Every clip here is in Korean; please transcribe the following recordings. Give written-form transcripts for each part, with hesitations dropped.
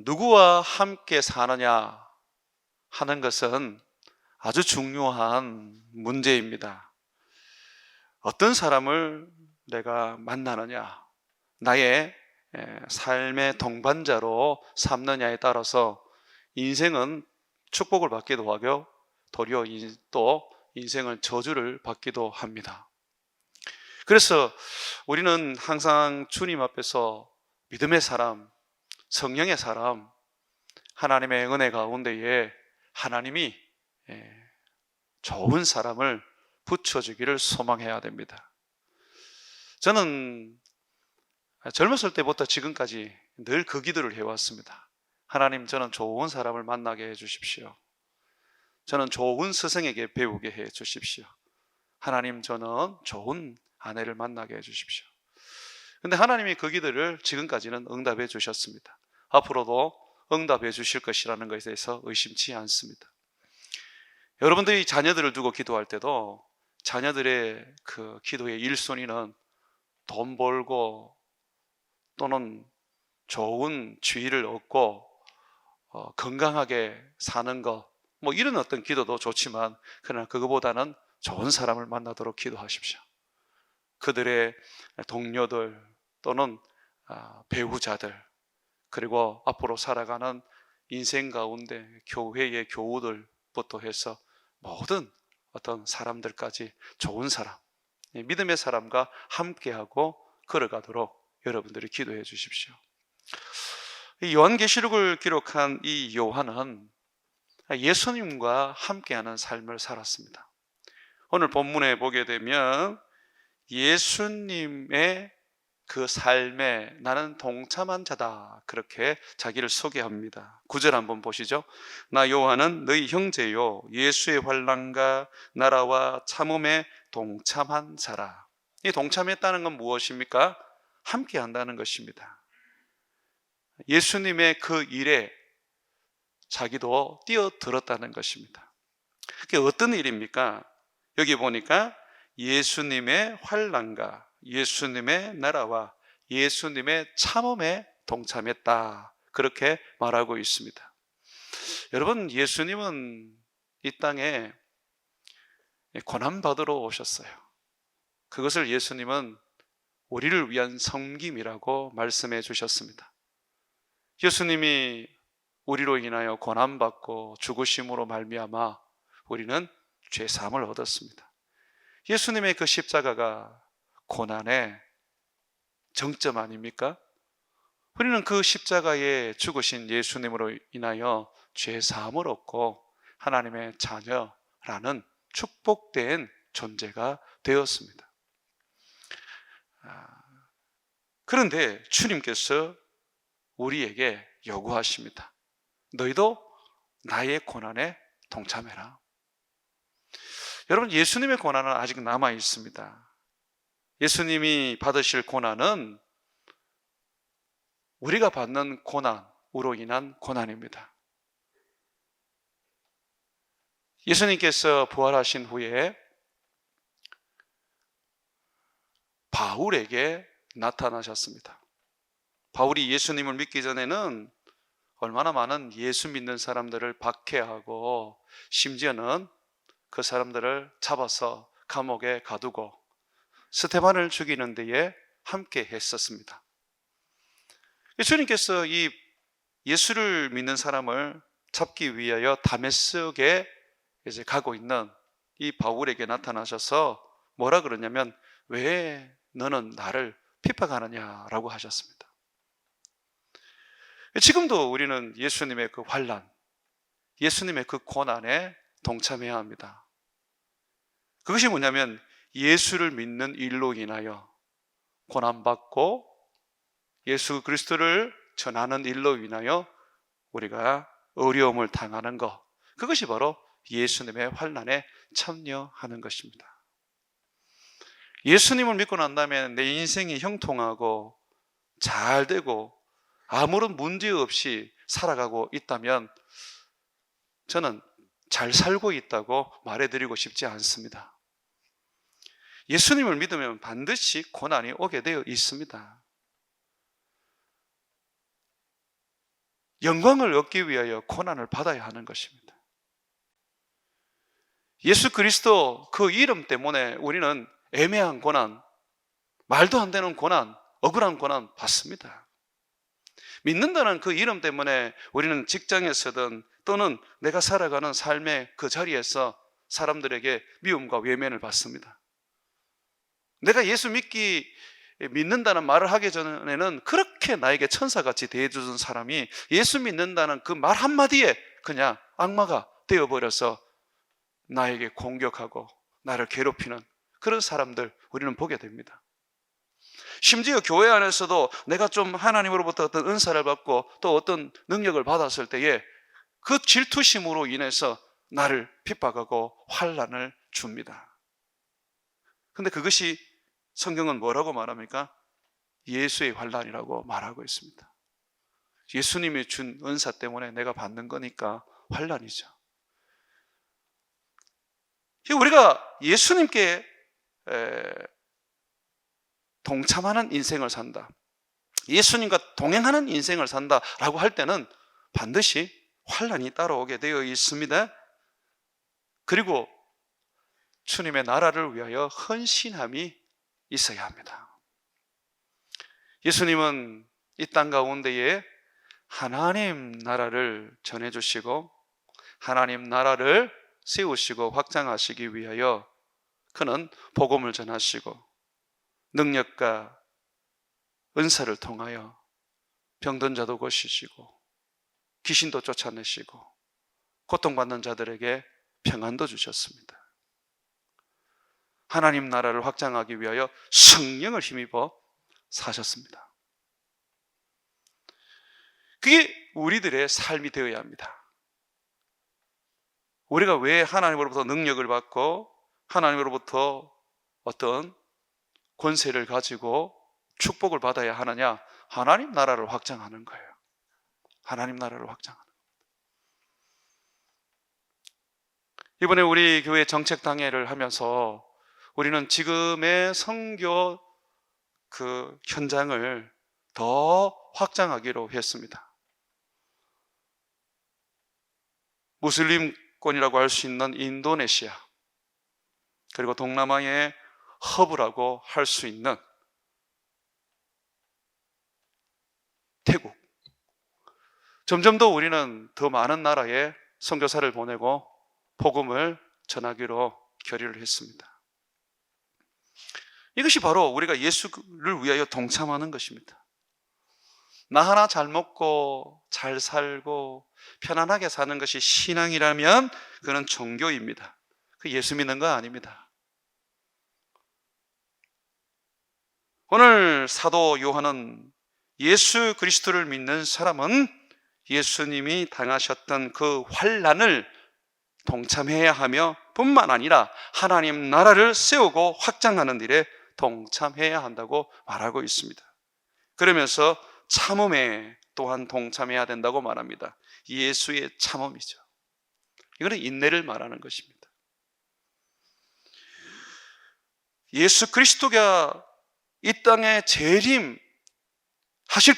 누구와 함께 사느냐 하는 것은 아주 중요한 문제입니다. 어떤 사람을 내가 만나느냐, 나의 삶의 동반자로 삼느냐에 따라서 인생은 축복을 받기도 하고 도리어 또 인생은 저주를 받기도 합니다. 그래서 우리는 항상 주님 앞에서 믿음의 사람, 성령의 사람, 하나님의 은혜 가운데에 하나님이 좋은 사람을 붙여주기를 소망해야 됩니다. 저는 젊었을 때부터 지금까지 늘 그 기도를 해왔습니다. 하나님, 저는 좋은 사람을 만나게 해주십시오. 저는 좋은 스승에게 배우게 해주십시오. 하나님, 저는 좋은 아내를 만나게 해주십시오. 근데 하나님이 그 기도를 지금까지는 응답해 주셨습니다. 앞으로도 응답해 주실 것이라는 것에 대해서 의심치 않습니다. 여러분들이 자녀들을 두고 기도할 때도 자녀들의 그 기도의 1순위는 돈 벌고 또는 좋은 지위를 얻고 건강하게 사는 것, 이런 어떤 기도도 좋지만 그러나 그거보다는 좋은 사람을 만나도록 기도하십시오. 그들의 동료들 또는 배우자들, 그리고 앞으로 살아가는 인생 가운데 교회의 교우들부터 해서 모든 어떤 사람들까지 좋은 사람, 믿음의 사람과 함께하고 걸어가도록 여러분들이 기도해 주십시오. 이 요한계시록을 기록한 이 요한은 예수님과 함께하는 삶을 살았습니다. 오늘 본문에 보게 되면 예수님의 그 삶에 나는 동참한 자다, 그렇게 자기를 소개합니다. 9절 한번 보시죠. 나 요한은 너희 형제요 예수의 환난과 나라와 참음에 동참한 자라. 이 동참했다는 건 무엇입니까? 함께 한다는 것입니다. 예수님의 그 일에 자기도 뛰어들었다는 것입니다. 그게 어떤 일입니까? 여기 보니까 예수님의 환난과 예수님의 나라와 예수님의 참음에 동참했다, 그렇게 말하고 있습니다. 여러분, 예수님은 이 땅에 고난받으러 오셨어요. 그것을 예수님은 우리를 위한 섬김이라고 말씀해 주셨습니다. 예수님이 우리로 인하여 고난받고 죽으심으로 말미암아 우리는 죄사함을 얻었습니다. 예수님의 그 십자가가 고난의 정점 아닙니까? 우리는 그 십자가에 죽으신 예수님으로 인하여 죄사함을 얻고 하나님의 자녀라는 축복된 존재가 되었습니다. 그런데 주님께서 우리에게 요구하십니다. 너희도 나의 고난에 동참해라. 여러분, 예수님의 고난은 아직 남아 있습니다. 예수님이 받으실 고난은 우리가 받는 고난으로 인한 고난입니다. 예수님께서 부활하신 후에 바울에게 나타나셨습니다. 바울이 예수님을 믿기 전에는 얼마나 많은 예수 믿는 사람들을 박해하고 심지어는 그 사람들을 잡아서 감옥에 가두고 스데반을 죽이는 데에 함께 했었습니다. 예수님께서 이 예수를 믿는 사람을 잡기 위하여 다메섹에 이제 가고 있는 이 바울에게 나타나셔서 뭐라 그러냐면, 왜 너는 나를 핍박하느냐라고 하셨습니다. 지금도 우리는 예수님의 그 환난, 예수님의 그 고난에 동참해야 합니다. 그것이 뭐냐면 예수를 믿는 일로 인하여 고난받고 예수 그리스도를 전하는 일로 인하여 우리가 어려움을 당하는 것, 그것이 바로 예수님의 환난에 참여하는 것입니다. 예수님을 믿고 난 다음에 내 인생이 형통하고 잘 되고 아무런 문제 없이 살아가고 있다면 저는 잘 살고 있다고 말해드리고 싶지 않습니다. 예수님을 믿으면 반드시 고난이 오게 되어 있습니다. 영광을 얻기 위하여 고난을 받아야 하는 것입니다. 예수 그리스도 그 이름 때문에 우리는 애매한 고난, 말도 안 되는 고난, 억울한 고난 받습니다. 믿는다는 그 이름 때문에 우리는 직장에서든 또는 내가 살아가는 삶의 그 자리에서 사람들에게 미움과 외면을 받습니다. 내가 예수 믿는다는 말을 하기 전에는 그렇게 나에게 천사같이 대해주던 사람이 예수 믿는다는 그 말 한마디에 그냥 악마가 되어버려서 나에게 공격하고 나를 괴롭히는 그런 사람들 우리는 보게 됩니다. 심지어 교회 안에서도 내가 좀 하나님으로부터 어떤 은사를 받고 또 어떤 능력을 받았을 때에 그 질투심으로 인해서 나를 핍박하고 환난을 줍니다. 근데 그것이 성경은 뭐라고 말합니까? 예수의 환난이라고 말하고 있습니다. 예수님이 준 은사 때문에 내가 받는 거니까 환난이죠. 우리가 예수님께 동참하는 인생을 산다, 예수님과 동행하는 인생을 산다라고 할 때는 반드시 환난이 따라오게 되어 있습니다. 그리고 주님의 나라를 위하여 헌신함이 있어야 합니다. 예수님은 이 땅 가운데에 하나님 나라를 전해주시고 하나님 나라를 세우시고 확장하시기 위하여 그는 복음을 전하시고 능력과 은사를 통하여 병든 자도 고치시고 귀신도 쫓아내시고 고통받는 자들에게 평안도 주셨습니다. 하나님 나라를 확장하기 위하여 성령을 힘입어 사셨습니다. 그게 우리들의 삶이 되어야 합니다. 우리가 왜 하나님으로부터 능력을 받고 하나님으로부터 어떤 권세를 가지고 축복을 받아야 하느냐? 하나님 나라를 확장하는 거예요. 하나님 나라를 확장하는 거예요. 이번에 우리 교회 정책당회를 하면서 우리는 지금의 선교 그 현장을 더 확장하기로 했습니다. 무슬림권이라고 할 수 있는 인도네시아, 그리고 동남아의 허브라고 할 수 있는 태국, 점점 더 우리는 더 많은 나라에 선교사를 보내고 복음을 전하기로 결의를 했습니다. 이것이 바로 우리가 예수를 위하여 동참하는 것입니다. 나 하나 잘 먹고 잘 살고 편안하게 사는 것이 신앙이라면 그건 종교입니다. 그 예수 믿는 거 아닙니다. 오늘 사도 요한은 예수 그리스도를 믿는 사람은 예수님이 당하셨던 그 환난을 동참해야 하며 뿐만 아니라 하나님 나라를 세우고 확장하는 일에 동참해야 한다고 말하고 있습니다. 그러면서 참음에 또한 동참해야 된다고 말합니다. 예수의 참음이죠. 이거는 인내를 말하는 것입니다. 예수 그리스도가 이 땅에 재림하실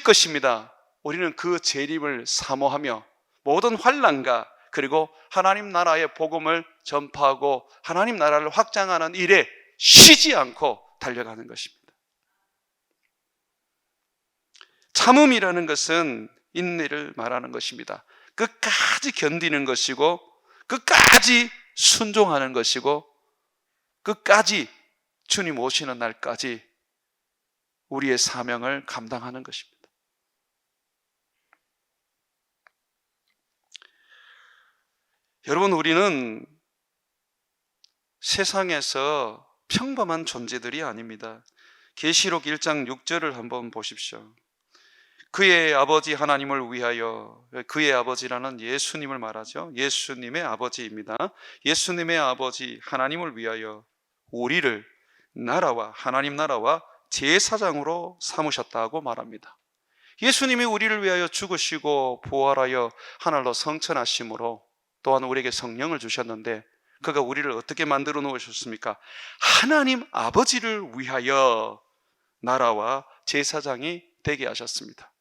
것입니다. 우리는 그 재림을 사모하며 모든 환난과 그리고 하나님 나라의 복음을 전파하고 하나님 나라를 확장하는 일에 쉬지 않고 달려가는 것입니다. 참음이라는 것은 인내를 말하는 것입니다. 끝까지 견디는 것이고 끝까지 순종하는 것이고 끝까지 주님 오시는 날까지 우리의 사명을 감당하는 것입니다. 여러분, 우리는 세상에서 평범한 존재들이 아닙니다. 계시록 1장 6절을 한번 보십시오. 그의 아버지 하나님을 위하여, 그의 아버지라는 예수님을 말하죠. 예수님의 아버지입니다. 예수님의 아버지 하나님을 위하여 우리를 나라와 하나님 나라와 제사장으로 삼으셨다고 말합니다. 예수님이 우리를 위하여 죽으시고 부활하여 하늘로 성천하심으로 또한 우리에게 성령을 주셨는데 그가 우리를 어떻게 만들어 놓으셨습니까? 하나님 아버지를 위하여 나라와 제사장이 되게 하셨습니다.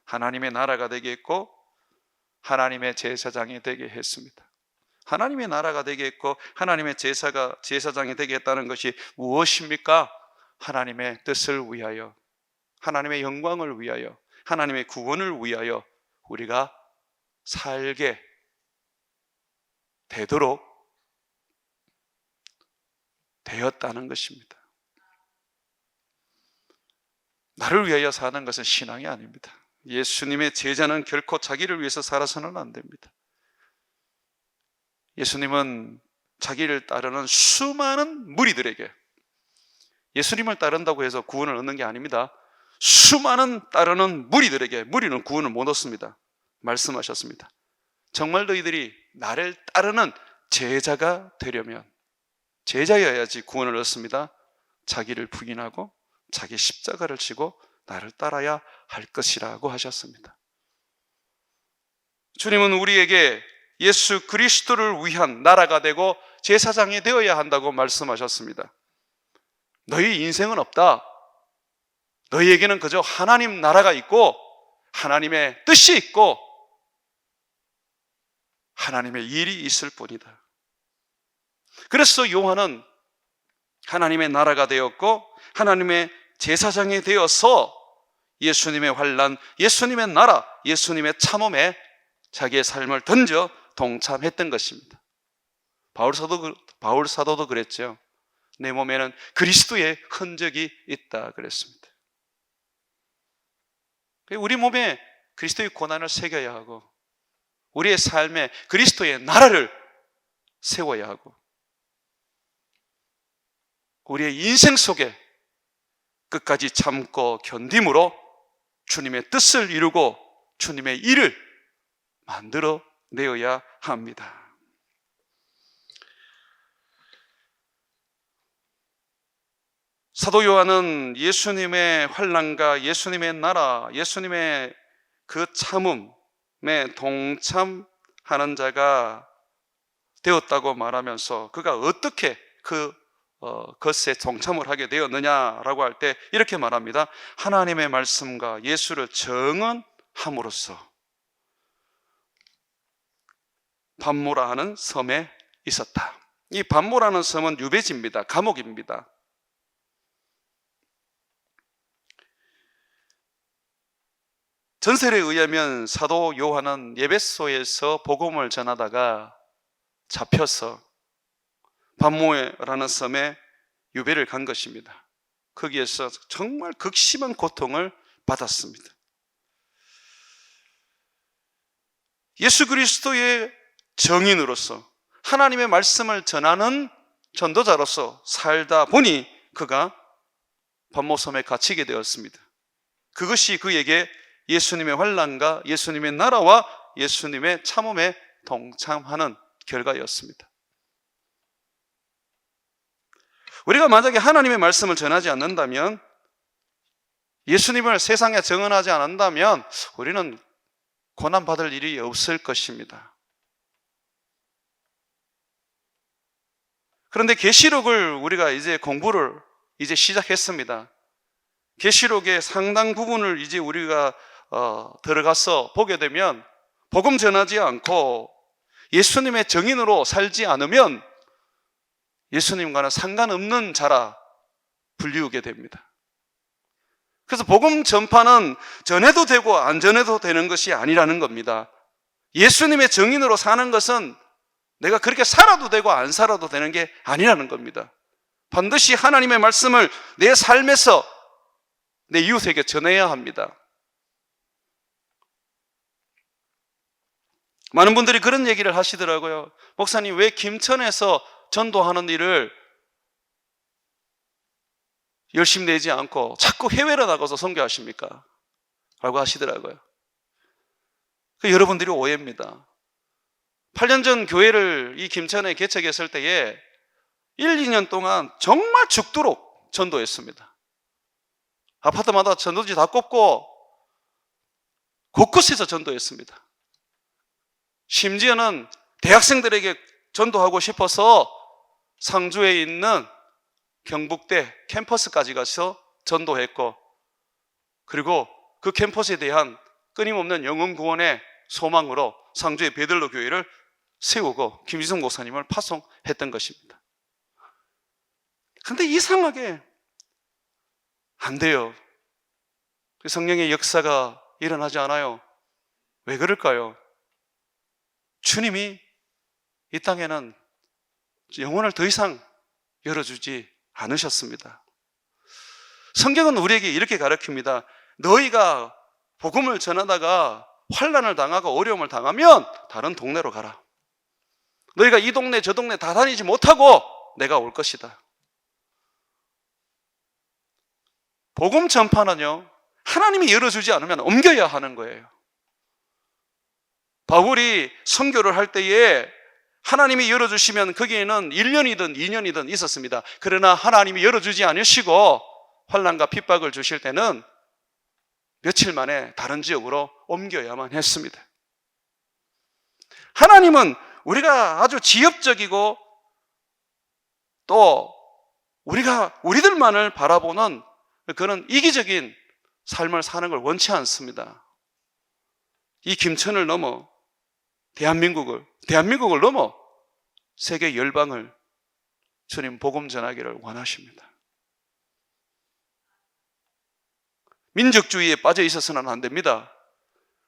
하나님의 나라가 되게 했고 하나님의 제사장이 되게 했습니다. 하나님의 나라가 되게 했고 하나님의 제사장이 되게 했다는 것이 무엇입니까? 하나님의 뜻을 위하여, 하나님의 영광을 위하여, 하나님의 구원을 위하여 우리가 살게 되도록 되었다는 것입니다. 나를 위하여 사는 것은 신앙이 아닙니다. 예수님의 제자는 결코 자기를 위해서 살아서는 안 됩니다. 예수님은 자기를 따르는 수많은 무리들에게, 예수님을 따른다고 해서 구원을 얻는 게 아닙니다. 수많은 따르는 무리들에게, 무리는 구원을 못 얻습니다. 말씀하셨습니다. 정말 너희들이 나를 따르는 제자가 되려면, 제자여야지 구원을 얻습니다. 자기를 부인하고 자기 십자가를 지고 나를 따라야 할 것이라고 하셨습니다. 주님은 우리에게 예수 그리스도를 위한 나라가 되고 제사장이 되어야 한다고 말씀하셨습니다. 너희 인생은 없다. 너희에게는 그저 하나님 나라가 있고 하나님의 뜻이 있고 하나님의 일이 있을 뿐이다. 그래서 요한은 하나님의 나라가 되었고 하나님의 제사장이 되어서 예수님의 환난, 예수님의 나라, 예수님의 참음에 자기의 삶을 던져 동참했던 것입니다. 바울 사도도 그랬죠. 내 몸에는 그리스도의 흔적이 있다 그랬습니다. 우리 몸에 그리스도의 고난을 새겨야 하고 우리의 삶에 그리스도의 나라를 세워야 하고 우리의 인생 속에 끝까지 참고 견딤으로 주님의 뜻을 이루고 주님의 일을 만들어 내어야 합니다. 사도 요한은 예수님의 환난과 예수님의 나라, 예수님의 그 참음에 동참하는 자가 되었다고 말하면서 그가 어떻게 그것에 동참을 하게 되었느냐라고 할 때 이렇게 말합니다. 하나님의 말씀과 예수를 증언함으로써 반모라 하는 섬에 있었다. 이 반모라는 섬은 유배지입니다. 감옥입니다. 전설에 의하면 사도 요한은 예배소에서 복음을 전하다가 잡혀서 반모라는 섬에 유배를 간 것입니다. 거기에서 정말 극심한 고통을 받았습니다. 예수 그리스도의 증인으로서 하나님의 말씀을 전하는 전도자로서 살다 보니 그가 반모섬에 갇히게 되었습니다. 그것이 그에게 예수님의 환난과 예수님의 나라와 예수님의 참음에 동참하는 결과였습니다. 우리가 만약에 하나님의 말씀을 전하지 않는다면, 예수님을 세상에 증언하지 않는다면 우리는 고난받을 일이 없을 것입니다. 그런데 계시록을 우리가 이제 공부를 시작했습니다. 계시록의 상당 부분을 이제 우리가 들어가서 보게 되면 복음 전하지 않고 예수님의 증인으로 살지 않으면 예수님과는 상관없는 자라 불리우게 됩니다. 그래서 복음 전파는 전해도 되고 안 전해도 되는 것이 아니라는 겁니다. 예수님의 증인으로 사는 것은 내가 그렇게 살아도 되고 안 살아도 되는 게 아니라는 겁니다. 반드시 하나님의 말씀을 내 삶에서 내 이웃에게 전해야 합니다. 많은 분들이 그런 얘기를 하시더라고요. 목사님, 왜 김천에서 전도하는 일을 열심히 내지 않고 자꾸 해외로 나가서 선교하십니까? 라고 하시더라고요. 여러분들이 오해입니다. 8년 전 교회를 이 김천에 개척했을 때에 1, 2년 동안 정말 죽도록 전도했습니다. 아파트마다 전도지 다 꼽고 곳곳에서 전도했습니다. 심지어는 대학생들에게 전도하고 싶어서 상주에 있는 경북대 캠퍼스까지 가서 전도했고, 그리고 그 캠퍼스에 대한 끊임없는 영혼 구원의 소망으로 상주의 베들로 교회를 세우고 김희성 목사님을 파송했던 것입니다. 그런데 이상하게 안 돼요. 성령의 역사가 일어나지 않아요. 왜 그럴까요? 주님이 이 땅에는 영혼을 더 이상 열어주지 않으셨습니다. 성경은 우리에게 이렇게 가르칩니다. 너희가 복음을 전하다가 환난을 당하고 어려움을 당하면 다른 동네로 가라. 너희가 이 동네 저 동네 다 다니지 못하고 내가 올 것이다. 복음 전파는요, 하나님이 열어주지 않으면 옮겨야 하는 거예요. 바울이 선교를 할 때에 하나님이 열어주시면 거기에는 1년이든 2년이든 있었습니다. 그러나 하나님이 열어주지 않으시고 환난과 핍박을 주실 때는 며칠 만에 다른 지역으로 옮겨야만 했습니다. 하나님은 우리가 아주 지엽적이고 또 우리들만을 바라보는 그런 이기적인 삶을 사는 걸 원치 않습니다. 이 김천을 넘어 대한민국을 넘어 세계 열방을 주님 복음 전하기를 원하십니다. 민족주의에 빠져 있어서는 안 됩니다.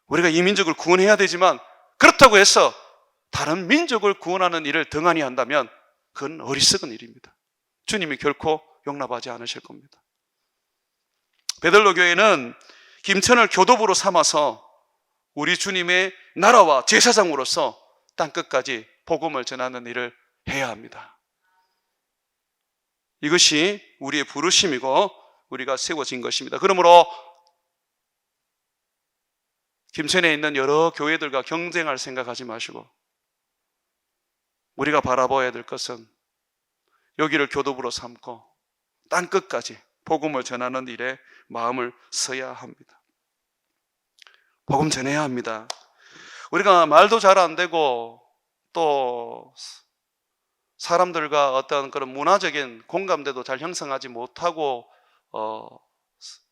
우리가 이 민족을 구원해야 되지만 그렇다고 해서 다른 민족을 구원하는 일을 등한히 한다면 그건 어리석은 일입니다. 주님이 결코 용납하지 않으실 겁니다. 베들로 교회는 김천을 교도부로 삼아서 우리 주님의 나라와 제사장으로서 땅끝까지 복음을 전하는 일을 해야 합니다. 이것이 우리의 부르심이고 우리가 세워진 것입니다. 그러므로 김천에 있는 여러 교회들과 경쟁할 생각하지 마시고 우리가 바라봐야 될 것은 여기를 교도부로 삼고 땅끝까지 복음을 전하는 일에 마음을 써야 합니다. 복음 전해야 합니다. 우리가 말도 잘 안 되고 또 사람들과 어떤 그런 문화적인 공감대도 잘 형성하지 못하고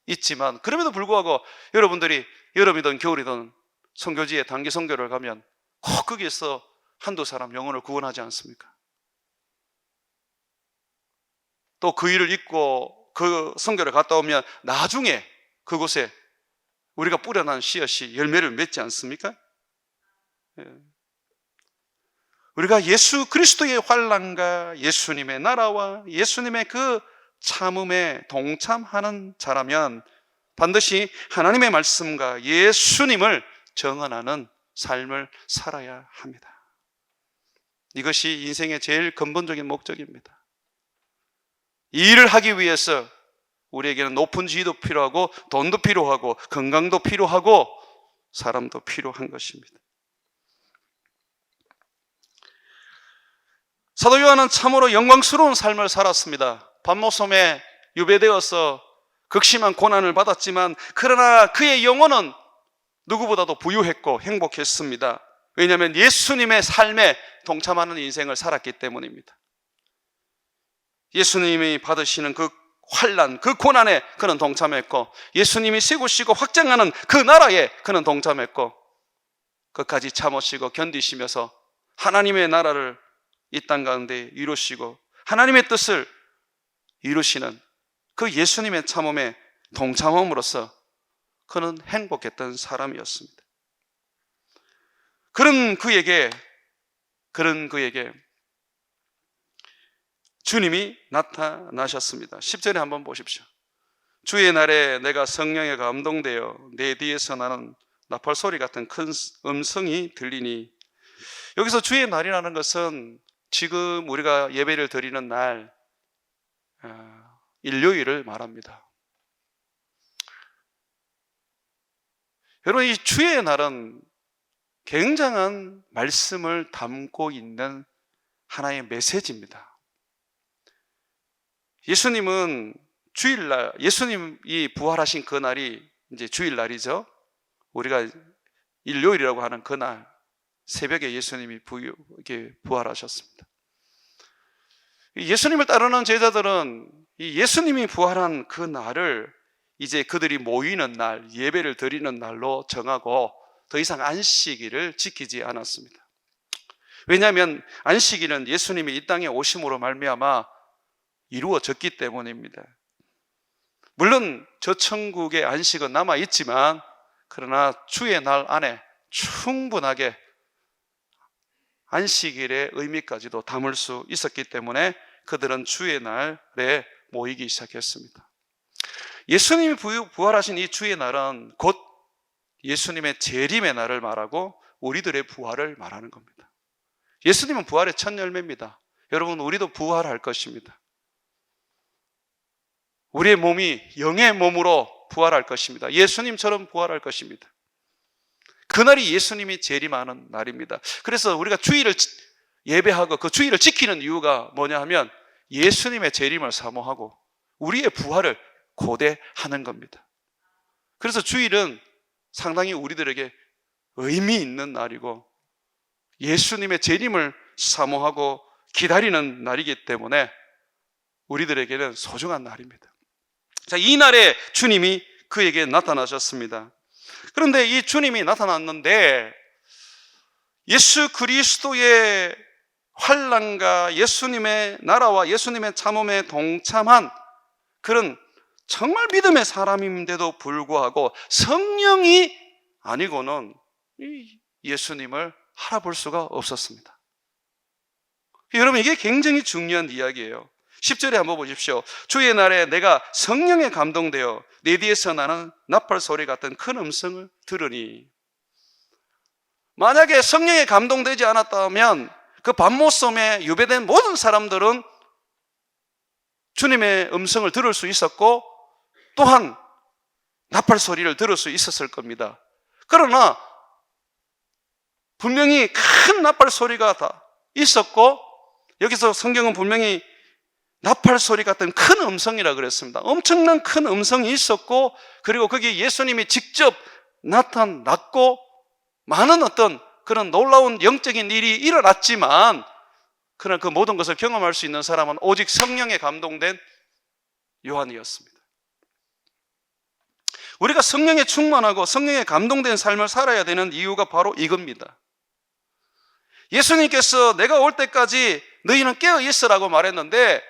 있지만 그럼에도 불구하고 여러분들이 여름이든 겨울이든 선교지에 단기 선교를 가면 꼭 거기에서 한두 사람 영혼을 구원하지 않습니까? 또 그 일을 잊고 그 선교를 갔다 오면 나중에 그곳에 우리가 뿌려난 씨앗이 열매를 맺지 않습니까? 우리가 예수 그리스도의 환난과 예수님의 나라와 예수님의 그 참음에 동참하는 자라면 반드시 하나님의 말씀과 예수님을 정언하는 삶을 살아야 합니다. 이것이 인생의 제일 근본적인 목적입니다. 이 일을 하기 위해서 우리에게는 높은 지위도 필요하고 돈도 필요하고 건강도 필요하고 사람도 필요한 것입니다. 사도 요한은 참으로 영광스러운 삶을 살았습니다. 반모섬에 유배되어서 극심한 고난을 받았지만 그러나 그의 영혼은 누구보다도 부유했고 행복했습니다. 왜냐하면 예수님의 삶에 동참하는 인생을 살았기 때문입니다. 예수님이 받으시는 그 환난, 그 고난에 그는 동참했고 예수님이 세우시고 확장하는 그 나라에 그는 동참했고 끝까지 참으시고 견디시면서 하나님의 나라를 이 땅 가운데 이루시고 하나님의 뜻을 이루시는 그 예수님의 참음에 동참함으로써 그는 행복했던 사람이었습니다. 그런 그에게 주님이 나타나셨습니다. 10절에 한번 보십시오. 주의 날에 내가 성령에 감동되어 내 뒤에서 나는 나팔소리 같은 큰 음성이 들리니, 여기서 주의 날이라는 것은 지금 우리가 예배를 드리는 날 일요일을 말합니다. 여러분, 이 주의 날은 굉장한 말씀을 담고 있는 하나의 메시지입니다. 예수님은 주일날, 예수님이 부활하신 그 날이 이제 주일날이죠. 우리가 일요일이라고 하는 그날 새벽에 예수님이 부활하셨습니다. 예수님을 따르는 제자들은 이 예수님이 부활한 그 날을 이제 그들이 모이는 날, 예배를 드리는 날로 정하고 더 이상 안식일을 지키지 않았습니다. 왜냐하면 안식일은 예수님이 이 땅에 오심으로 말미암아 이루어졌기 때문입니다. 물론 저 천국의 안식은 남아있지만 그러나 주의 날 안에 충분하게 안식일의 의미까지도 담을 수 있었기 때문에 그들은 주의 날에 모이기 시작했습니다. 예수님이 부활하신 이 주의 날은 곧 예수님의 재림의 날을 말하고 우리들의 부활을 말하는 겁니다. 예수님은 부활의 첫 열매입니다. 여러분, 우리도 부활할 것입니다. 우리의 몸이 영의 몸으로 부활할 것입니다. 예수님처럼 부활할 것입니다. 그날이 예수님이 재림하는 날입니다. 그래서 우리가 주일을 예배하고 그 주일을 지키는 이유가 뭐냐 하면 예수님의 재림을 사모하고 우리의 부활을 고대하는 겁니다. 그래서 주일은 상당히 우리들에게 의미 있는 날이고 예수님의 재림을 사모하고 기다리는 날이기 때문에 우리들에게는 소중한 날입니다. 자, 이 날에 주님이 그에게 나타나셨습니다. 그런데 이 주님이 나타났는데 예수 그리스도의 환난과 예수님의 나라와 예수님의 참음에 동참한 그런 정말 믿음의 사람인데도 불구하고 성령이 아니고는 이 예수님을 알아볼 수가 없었습니다. 여러분, 이게 굉장히 중요한 이야기예요. 10절에 한번 보십시오. 주의 날에 내가 성령에 감동되어 내 뒤에서 나는 나팔 소리 같은 큰 음성을 들으니. 만약에 성령에 감동되지 않았다면 그 밤모섬에 유배된 모든 사람들은 주님의 음성을 들을 수 있었고 또한 나팔 소리를 들을 수 있었을 겁니다. 그러나 분명히 큰 나팔 소리가 다 있었고 여기서 성경은 분명히 나팔 소리 같은 큰 음성이라 그랬습니다. 엄청난 큰 음성이 있었고 그리고 거기에 예수님이 직접 나타났고 많은 어떤 그런 놀라운 영적인 일이 일어났지만 그러나 그 모든 것을 경험할 수 있는 사람은 오직 성령에 감동된 요한이었습니다. 우리가 성령에 충만하고 성령에 감동된 삶을 살아야 되는 이유가 바로 이겁니다. 예수님께서 내가 올 때까지 너희는 깨어 있으라고 말했는데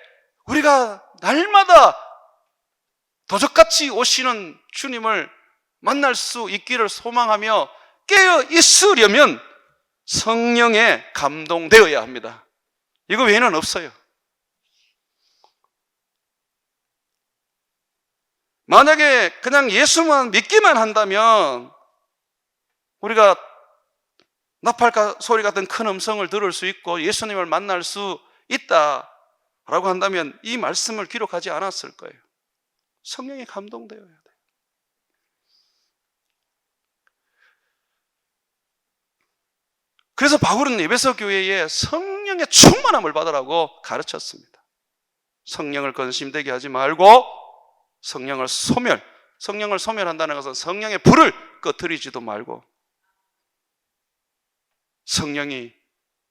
우리가 날마다 도적같이 오시는 주님을 만날 수 있기를 소망하며 깨어 있으려면 성령에 감동되어야 합니다. 이거 외에는 없어요. 만약에 그냥 예수만 믿기만 한다면 우리가 나팔 소리 같은 큰 음성을 들을 수 있고 예수님을 만날 수 있다라고 한다면 이 말씀을 기록하지 않았을 거예요. 성령에 감동되어야 돼요. 그래서 바울은 에베소 교회에 성령의 충만함을 받으라고 가르쳤습니다. 성령을 근심되게 하지 말고 성령을 소멸한다는 것은 성령의 불을 꺼뜨리지도 말고 성령이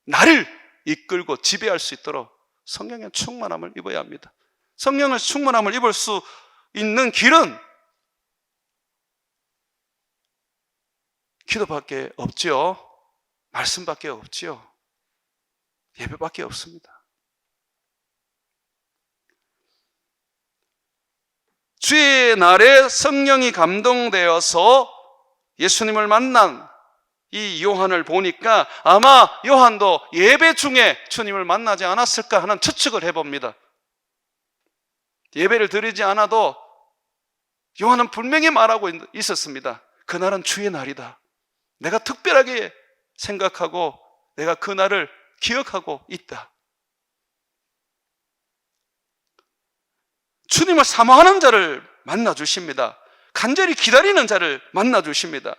나를 이끌고 지배할 수 있도록 성령의 충만함을 입어야 합니다. 성령의 충만함을 입을 수 있는 길은 기도밖에 없지요. 말씀밖에 없지요. 예배밖에 없습니다. 주의 날에 성령이 감동되어서 예수님을 만난 이 요한을 보니까 아마 요한도 예배 중에 주님을 만나지 않았을까 하는 추측을 해봅니다. 예배를 드리지 않아도 요한은 분명히 말하고 있었습니다. 그날은 주의 날이다. 내가 특별하게 생각하고 내가 그 날을 기억하고 있다. 주님을 사모하는 자를 만나 주십니다. 간절히 기다리는 자를 만나 주십니다.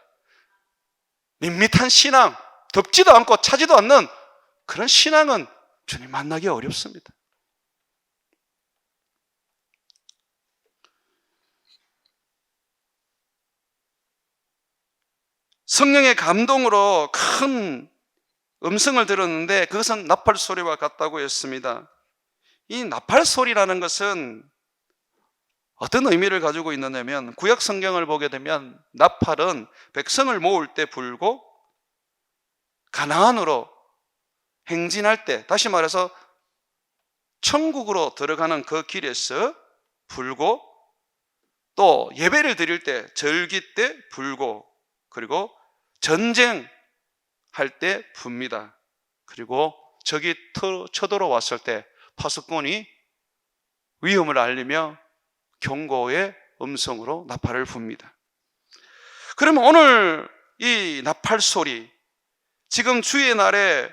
밋밋한 신앙, 덥지도 않고 차지도 않는 그런 신앙은 주님 만나기 어렵습니다. 성령의 감동으로 큰 음성을 들었는데 그것은 나팔 소리와 같다고 했습니다. 이 나팔 소리라는 것은 어떤 의미를 가지고 있느냐면 구약 성경을 보게 되면 나팔은 백성을 모을 때 불고 가나안으로 행진할 때, 다시 말해서 천국으로 들어가는 그 길에서 불고, 또 예배를 드릴 때, 절기 때 불고, 그리고 전쟁할 때 붑니다. 그리고 적이 쳐들어왔을 때 파수꾼이 위험을 알리며 경고의 음성으로 나팔을 붑니다. 그러면 오늘 이 나팔 소리, 지금 주의 날에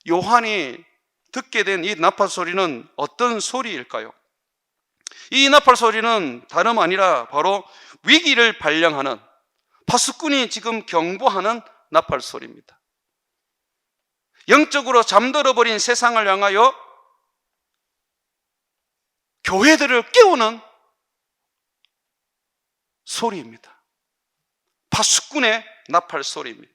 요한이 듣게 된 이 나팔 소리는 어떤 소리일까요? 이 나팔 소리는 다름 아니라 바로 위기를 발령하는, 파수꾼이 지금 경보하는 나팔 소리입니다. 영적으로 잠들어버린 세상을 향하여 교회들을 깨우는 소리입니다. 파수꾼의 나팔 소리입니다.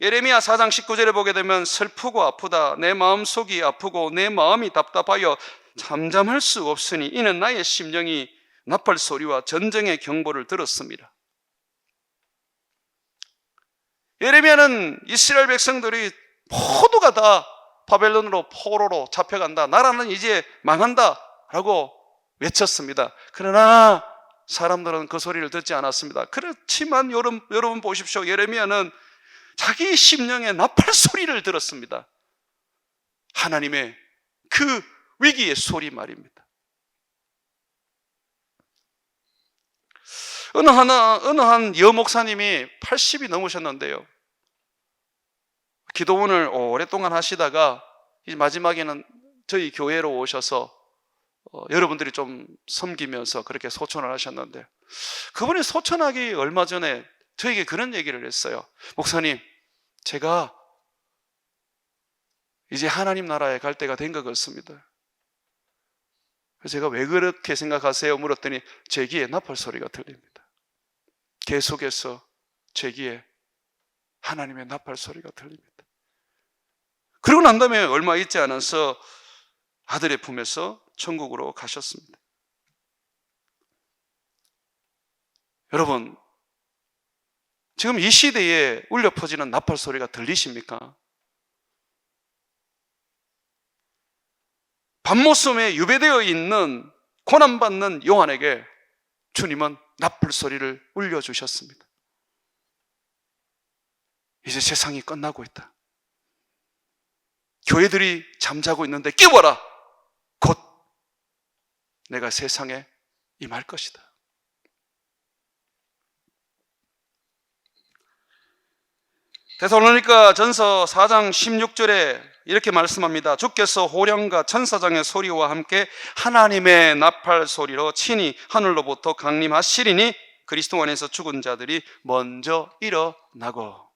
예레미야 4장 19절에 보게 되면 슬프고 아프다, 내 마음속이 아프고 내 마음이 답답하여 잠잠할 수 없으니 이는 나의 심령이 나팔 소리와 전쟁의 경보를 들었습니다. 예레미야는 이스라엘 백성들이 모두가 다 바벨론으로 포로로 잡혀간다, 나라는 이제 망한다 라고 외쳤습니다. 그러나 사람들은 그 소리를 듣지 않았습니다. 그렇지만 여러분 보십시오. 예레미야는 자기 심령의 나팔 소리를 들었습니다. 하나님의 그 위기의 소리 말입니다. 어느 한 여목사님이 80이 넘으셨는데요, 기도원을 오랫동안 하시다가 마지막에는 저희 교회로 오셔서 여러분들이 좀 섬기면서 그렇게 소천을 하셨는데, 그분이 소천하기 얼마 전에 저에게 그런 얘기를 했어요. 목사님, 제가 이제 하나님 나라에 갈 때가 된 것 같습니다. 제가 왜 그렇게 생각하세요? 물었더니 제 귀에 나팔 소리가 들립니다. 계속해서 제 귀에 하나님의 나팔 소리가 들립니다. 그러고 난 다음에 얼마 있지 않아서 아들의 품에서 천국으로 가셨습니다. 여러분, 지금 이 시대에 울려 퍼지는 나팔 소리가 들리십니까? 밤모섬에 유배되어 있는 고난받는 요한에게 주님은 나팔 소리를 울려주셨습니다. 이제 세상이 끝나고 있다. 교회들이 잠자고 있는데 깨워라. 곧 내가 세상에 임할 것이다. 데살로니가 전서 4장 16절에 이렇게 말씀합니다. 주께서 호령과 천사장의 소리와 함께 하나님의 나팔 소리로 친히 하늘로부터 강림하시리니 그리스도 안에서 죽은 자들이 먼저 일어나고,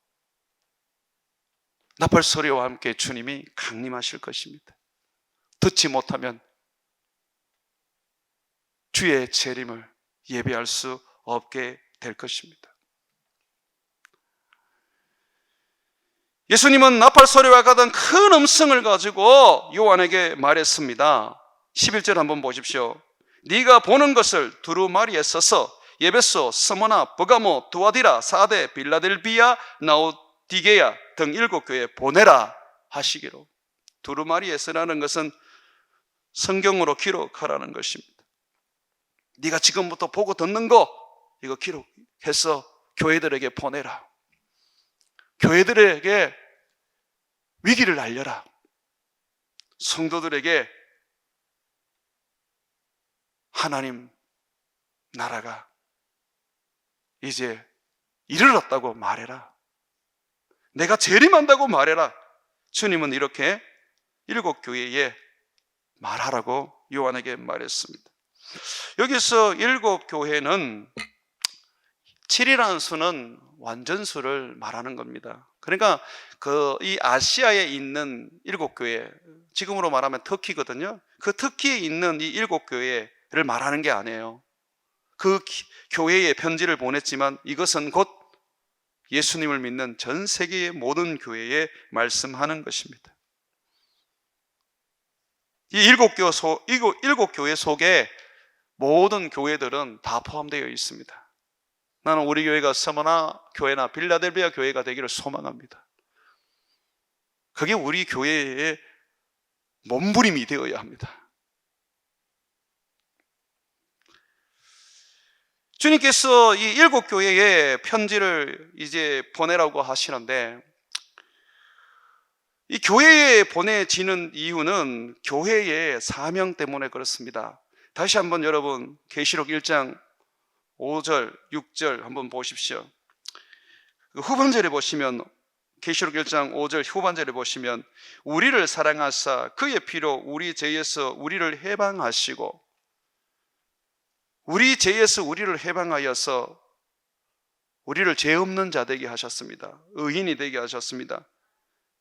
나팔 소리와 함께 주님이 강림하실 것입니다. 듣지 못하면 주의 재림을 예비할 수 없게 될 것입니다. 예수님은 나팔 소리와 같은 큰 음성을 가지고 요한에게 말했습니다. 11절 한번 보십시오. 네가 보는 것을 두루마리에 써서 예베소, 스모나, 버가모, 두아디라, 사데, 빌라델비아, 나오디게야 등 7교회에 보내라 하시기로. 두루마리에 쓰라는 것은 성경으로 기록하라는 것입니다. 네가 지금부터 보고 듣는 거 이거 기록해서 교회들에게 보내라. 교회들에게 위기를 알려라. 성도들에게 하나님 나라가 이제 이르렀다고 말해라. 내가 재림한다고 말해라. 주님은 이렇게 7교회에 말하라고 요한에게 말했습니다. 여기서 7교회는 7이라는 수는 완전수를 말하는 겁니다. 그러니까 이 아시아에 있는 7교회, 지금으로 말하면 터키거든요. 그 터키에 있는 이 7교회를 말하는 게 아니에요. 그 교회에 편지를 보냈지만 이것은 곧 예수님을 믿는 전 세계의 모든 교회에 말씀하는 것입니다. 이 7교회 속에 모든 교회들은 다 포함되어 있습니다. 나는 우리 교회가 서머나 교회나 빌라델비아 교회가 되기를 소망합니다. 그게 우리 교회의 몸부림이 되어야 합니다. 주님께서 이 7교회에 편지를 이제 보내라고 하시는데, 이 교회에 보내지는 이유는 교회의 사명 때문에 그렇습니다. 다시 한번 여러분 계시록 1장 5절, 6절 한번 보십시오. 후반절에 보시면, 계시록 1장 5절 후반절에 보시면, 우리를 사랑하사 그의 피로 우리 죄에서 우리를 해방하시고, 우리 죄에서 우리를 해방하여서 우리를 죄 없는 자 되게 하셨습니다. 의인이 되게 하셨습니다.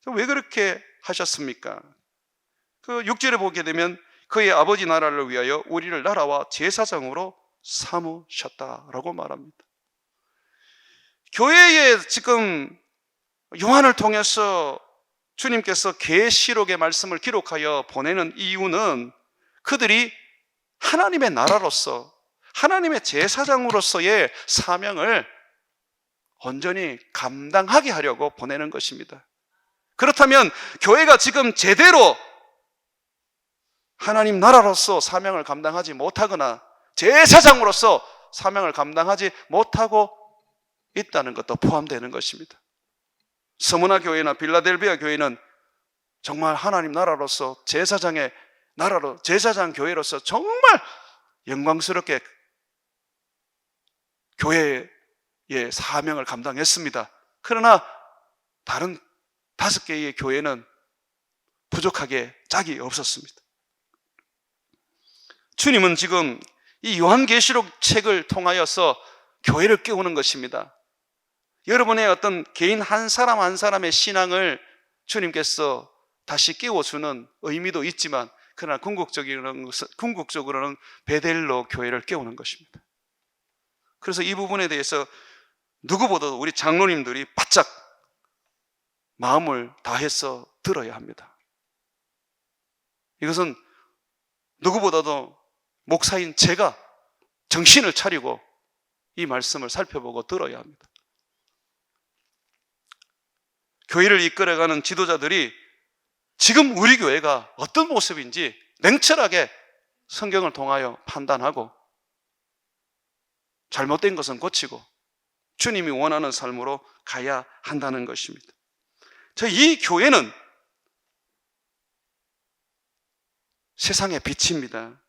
왜 그렇게 하셨습니까? 그 6절에 보게 되면 그의 아버지 나라를 위하여 우리를 나라와 제사장으로 삼으셨다라고 말합니다. 교회에 지금 요한을 통해서 주님께서 계시록의 말씀을 기록하여 보내는 이유는 그들이 하나님의 나라로서, 하나님의 제사장으로서의 사명을 온전히 감당하게 하려고 보내는 것입니다. 그렇다면 교회가 지금 제대로 하나님 나라로서 사명을 감당하지 못하거나 제사장으로서 사명을 감당하지 못하고 있다는 것도 포함되는 것입니다. 스무나 교회나 빌라델비아 교회는 정말 하나님 나라로서 제사장의 나라로, 제사장 교회로서 정말 영광스럽게 교회의 사명을 감당했습니다. 그러나 다른 5개의 교회는 부족하게 짝이 없었습니다. 주님은 지금 이 요한계시록 책을 통하여서 교회를 깨우는 것입니다. 여러분의 어떤 개인 한 사람 한 사람의 신앙을 주님께서 다시 깨워주는 의미도 있지만, 그러나 궁극적으로는 베델로 교회를 깨우는 것입니다. 그래서 이 부분에 대해서 누구보다도 우리 장로님들이 바짝 마음을 다해서 들어야 합니다. 이것은 누구보다도 목사인 제가 정신을 차리고 이 말씀을 살펴보고 들어야 합니다. 교회를 이끌어가는 지도자들이 지금 우리 교회가 어떤 모습인지 냉철하게 성경을 통하여 판단하고 잘못된 것은 고치고 주님이 원하는 삶으로 가야 한다는 것입니다. 이 교회는 세상의 빛입니다.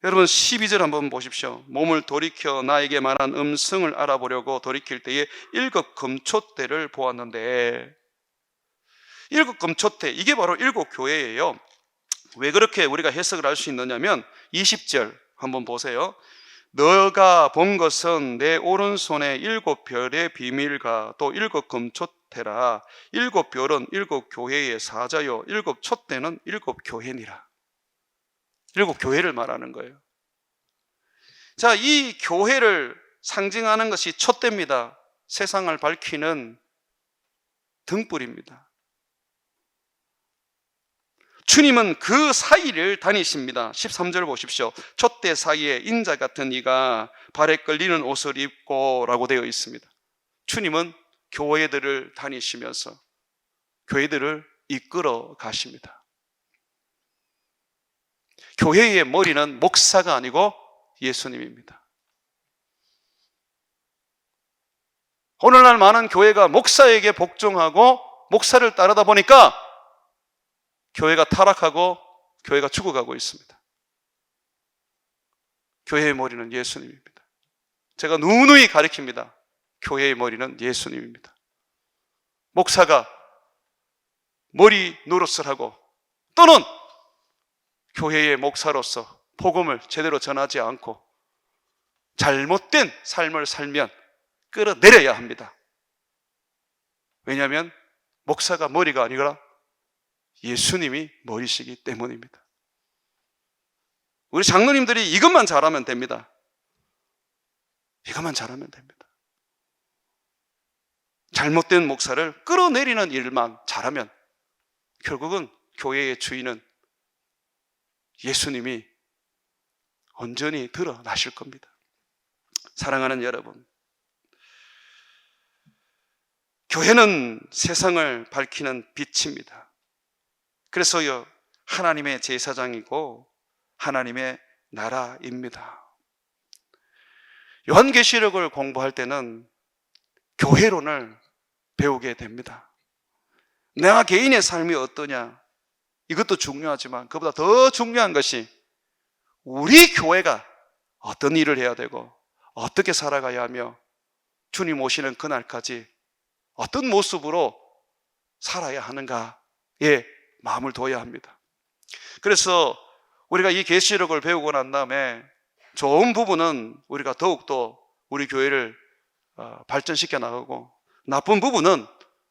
여러분 12절 한번 보십시오. 몸을 돌이켜 나에게 말한 음성을 알아보려고 돌이킬 때에 7 금초대를 보았는데, 7 금초대, 이게 바로 7 교회예요. 왜 그렇게 우리가 해석을 할 수 있느냐면 20절 한번 보세요. 너가 본 것은 내 오른손에 7 별의 비밀과 또 7 금초대라. 7 별은 7 교회의 사자요 7 촛대는 7 교회니라. 7 교회를 말하는 거예요. 자, 이 교회를 상징하는 것이 촛대입니다. 세상을 밝히는 등불입니다. 주님은 그 사이를 다니십니다. 13절 보십시오. 촛대 사이에 인자 같은 이가 발에 끌리는 옷을 입고 라고 되어 있습니다. 주님은 교회들을 다니시면서 교회들을 이끌어 가십니다. 교회의 머리는 목사가 아니고 예수님입니다. 오늘날 많은 교회가 목사에게 복종하고 목사를 따르다 보니까 교회가 타락하고 교회가 죽어가고 있습니다. 교회의 머리는 예수님입니다. 제가 누누이 가르칩니다. 교회의 머리는 예수님입니다. 목사가 머리 노릇을 하고 또는 교회의 목사로서 복음을 제대로 전하지 않고 잘못된 삶을 살면 끌어내려야 합니다. 왜냐하면 목사가 머리가 아니라 예수님이 머리시기 때문입니다. 우리 장로님들이 이것만 잘하면 됩니다. 이것만 잘하면 됩니다. 잘못된 목사를 끌어내리는 일만 잘하면 결국은 교회의 주인은 예수님이 온전히 드러나실 겁니다. 사랑하는 여러분, 교회는 세상을 밝히는 빛입니다. 그래서요, 하나님의 제사장이고 하나님의 나라입니다. 요한계시록을 공부할 때는 교회론을 배우게 됩니다. 내가 개인의 삶이 어떠냐, 이것도 중요하지만 그보다 더 중요한 것이 우리 교회가 어떤 일을 해야 되고 어떻게 살아가야 하며 주님 오시는 그날까지 어떤 모습으로 살아야 하는가에 마음을 둬야 합니다. 그래서 우리가 이 계시록을 배우고 난 다음에 좋은 부분은 우리가 더욱더 우리 교회를 발전시켜 나가고, 나쁜 부분은,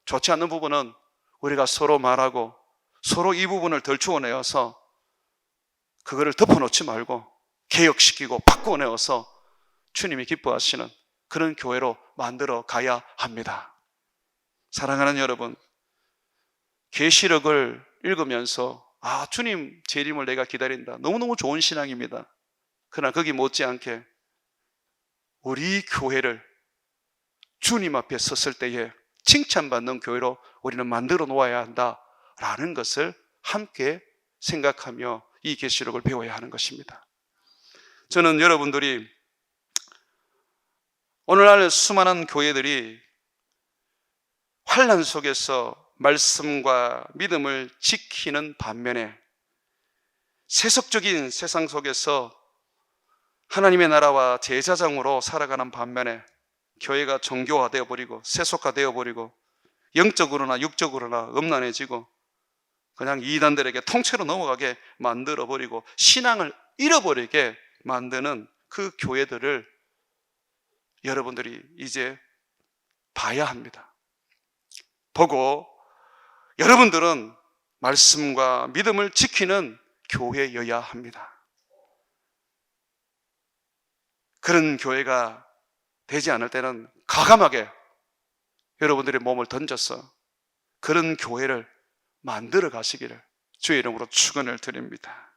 좋지 않는 부분은 우리가 서로 말하고 서로 이 부분을 덜 추워내어서 그거를 덮어놓지 말고 개혁시키고 바꾸어내어서 주님이 기뻐하시는 그런 교회로 만들어 가야 합니다. 사랑하는 여러분, 계시록을 읽으면서 주님 재림을 내가 기다린다, 너무너무 좋은 신앙입니다. 그러나 거기 못지않게 우리 교회를 주님 앞에 섰을 때에 칭찬받는 교회로 우리는 만들어 놓아야 한다라는 것을 함께 생각하며 이 계시록을 배워야 하는 것입니다. 저는 여러분들이 오늘날 수많은 교회들이 환난 속에서 말씀과 믿음을 지키는 반면에 세속적인 세상 속에서 하나님의 나라와 제사장으로 살아가는 반면에 교회가 정교화되어 버리고 세속화되어 버리고 영적으로나 육적으로나 음란해지고 그냥 이단들에게 통째로 넘어가게 만들어 버리고 신앙을 잃어버리게 만드는 그 교회들을 여러분들이 이제 봐야 합니다. 보고 여러분들은 말씀과 믿음을 지키는 교회여야 합니다. 그런 교회가 되지 않을 때는 과감하게 여러분들의 몸을 던져서 그런 교회를 만들어 가시기를 주의 이름으로 축원을 드립니다.